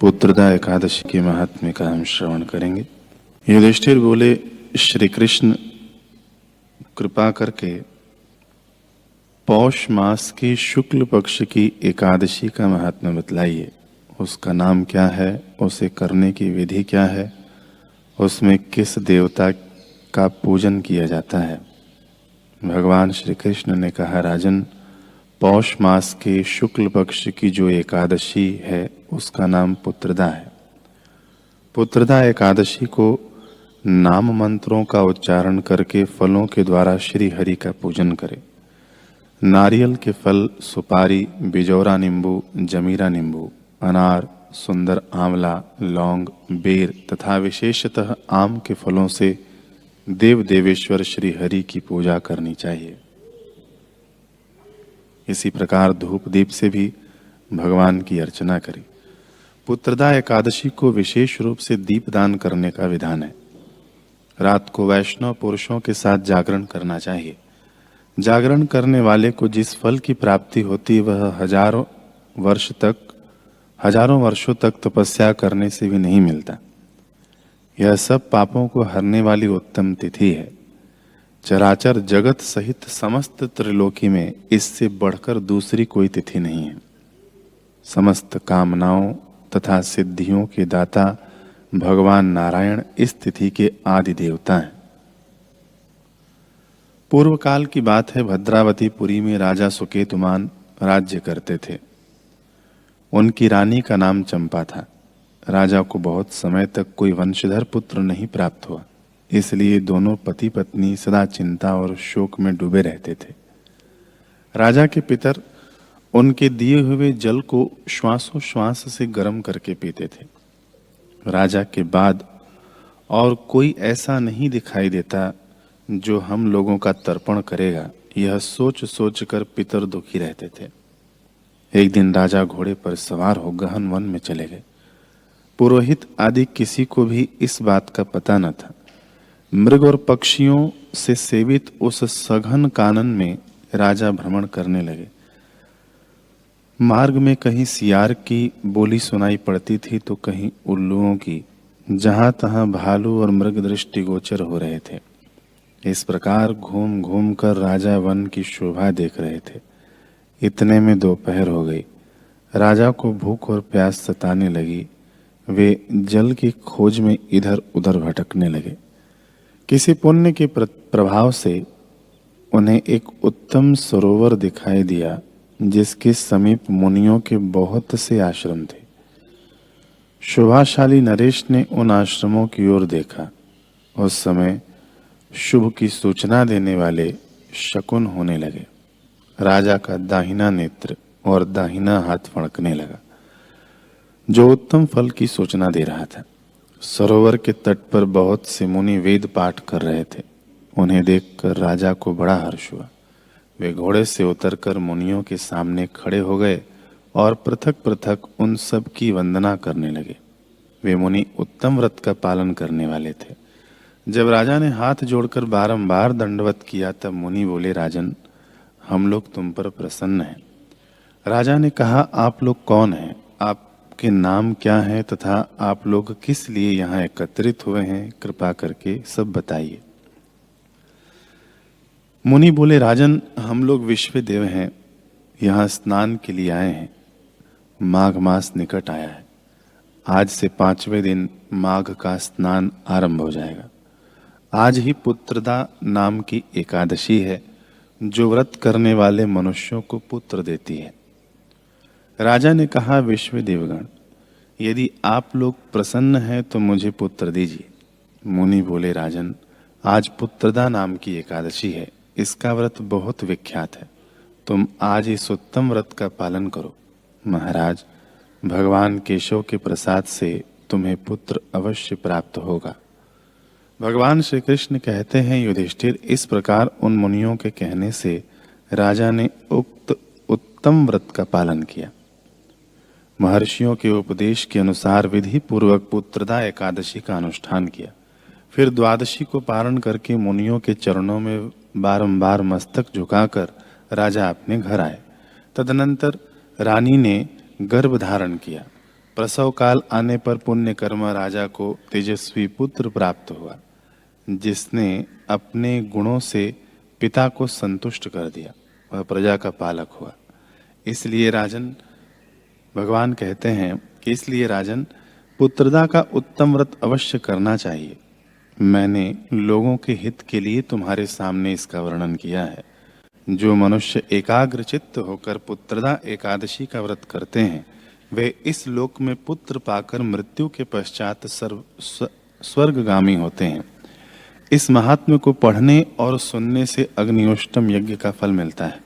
पुत्रदा एकादशी के महात्म्य का हम श्रवण करेंगे। युधिष्ठिर बोले, श्री कृष्ण कृपा करके पौष मास की शुक्ल पक्ष की एकादशी का महात्म्य बतलाइए। उसका नाम क्या है, उसे करने की विधि क्या है, उसमें किस देवता का पूजन किया जाता है। भगवान श्री कृष्ण ने कहा, राजन, पौष मास के शुक्ल पक्ष की जो एकादशी है उसका नाम पुत्रदा है। पुत्रदा एकादशी को नाम मंत्रों का उच्चारण करके फलों के द्वारा श्री हरि का पूजन करें। नारियल के फल, सुपारी, बिजौरा नींबू, जमीरा नींबू, अनार, सुंदर आंवला, लौंग, बेर तथा विशेषतः आम के फलों से देव देवेश्वर श्री हरि की पूजा करनी चाहिए। इसी प्रकार धूप दीप से भी भगवान की अर्चना करें। पुत्रदा एकादशी को विशेष रूप से दीपदान करने का विधान है। रात को वैष्णव पुरुषों के साथ जागरण करना चाहिए। जागरण करने वाले को जिस फल की प्राप्ति होती वह हजारों वर्षों तक तपस्या करने से भी नहीं मिलता। यह सब पापों को हरने वाली उत्तम तिथि है। चराचर जगत सहित समस्त त्रिलोकी में इससे बढ़कर दूसरी कोई तिथि नहीं है। समस्त कामनाओं तथा सिद्धियों के दाता भगवान नारायण इस तिथि के आदि देवता हैं। पूर्व काल की बात है, भद्रावतीपुरी में राजा सुकेतुमान राज्य करते थे। उनकी रानी का नाम चंपा था। राजा को बहुत समय तक कोई वंशधर पुत्र नहीं प्राप्त हुआ, इसलिए दोनों पति पत्नी सदा चिंता और शोक में डूबे रहते थे। राजा के पितर उनके दिए हुए जल को श्वासोश्वास से गर्म करके पीते थे। राजा के बाद और कोई ऐसा नहीं दिखाई देता जो हम लोगों का तर्पण करेगा, यह सोच सोच कर पितर दुखी रहते थे। एक दिन राजा घोड़े पर सवार हो गहन वन में चले गए। पुरोहित आदि किसी को भी इस बात का पता न था। मृग और पक्षियों से सेवित उस सघन कानन में राजा भ्रमण करने लगे। मार्ग में कहीं सियार की बोली सुनाई पड़ती थी तो कहीं उल्लुओं की। जहां तहां भालू और मृग दृष्टिगोचर हो रहे थे। इस प्रकार घूम घूम कर राजा वन की शोभा देख रहे थे। इतने में दोपहर हो गई। राजा को भूख और प्यास सताने लगी। वे जल की खोज में इधर उधर भटकने लगे। किसी पुण्य के प्रभाव से उन्हें एक उत्तम सरोवर दिखाई दिया, जिसके समीप मुनियों के बहुत से आश्रम थे। शोभाशाली नरेश ने उन आश्रमों की ओर देखा। उस समय शुभ की सूचना देने वाले शकुन होने लगे। राजा का दाहिना नेत्र और दाहिना हाथ फड़कने लगा, जो उत्तम फल की सूचना दे रहा था। सरोवर के तट पर बहुत से मुनि वेद पाठ कर रहे थे। उन्हें देखकर राजा को बड़ा हर्ष हुआ। वे घोड़े से उतरकर मुनियों के सामने खड़े हो गए और पृथक पृथक उन सब की वंदना करने लगे। वे मुनि उत्तम व्रत का पालन करने वाले थे। जब राजा ने हाथ जोड़कर बारंबार दंडवत किया तब मुनि बोले, राजन, हम लोग तुम पर प्रसन्न हैं। राजा ने कहा, आप लोग कौन हैं, आपके नाम क्या है तथा आप लोग किस लिए यहाँ एकत्रित हुए हैं, कृपा करके सब बताइए। मुनि बोले, राजन, हम लोग विश्व देव हैं, यहाँ स्नान के लिए आए हैं। माघ मास निकट आया है। आज से 5वें दिन माघ का स्नान आरंभ हो जाएगा। आज ही पुत्रदा नाम की एकादशी है, जो व्रत करने वाले मनुष्यों को पुत्र देती है। राजा ने कहा, विश्व देवगण, यदि आप लोग प्रसन्न हैं तो मुझे पुत्र दीजिए। मुनि बोले, राजन, आज पुत्रदा नाम की एकादशी है। इसका व्रत बहुत विख्यात है। तुम आज इस उत्तम व्रत का पालन करो। महाराज, भगवान केशव के प्रसाद से तुम्हें पुत्र अवश्य प्राप्त होगा। भगवान श्री कृष्ण कहते हैं, युधिष्ठिर, इस प्रकार उन मुनियों के कहने से राजा ने उक्त उत्तम व्रत का पालन किया। महर्षियों के उपदेश के अनुसार विधि पूर्वक पुत्रदा एकादशी का अनुष्ठान किया। फिर द्वादशी को पारण करके मुनियों के चरणों में बारंबार मस्तक झुकाकर राजा अपने घर आए। तदनंतर रानी ने गर्भ धारण किया। प्रसव काल आने पर पुण्यकर्म राजा को तेजस्वी पुत्र प्राप्त हुआ, जिसने अपने गुणों से पिता को संतुष्ट कर दिया। वह प्रजा का पालक हुआ। इसलिए राजन, भगवान कहते हैं कि इसलिए राजन, पुत्रदा का उत्तम व्रत अवश्य करना चाहिए। मैंने लोगों के हित के लिए तुम्हारे सामने इसका वर्णन किया है। जो मनुष्य एकाग्र चित्त होकर पुत्रदा एकादशी का व्रत करते हैं, वे इस लोक में पुत्र पाकर मृत्यु के पश्चात स्वर्गगामी होते हैं। इस महात्म्य को पढ़ने और सुनने से अग्नियोष्टम यज्ञ का फल मिलता है।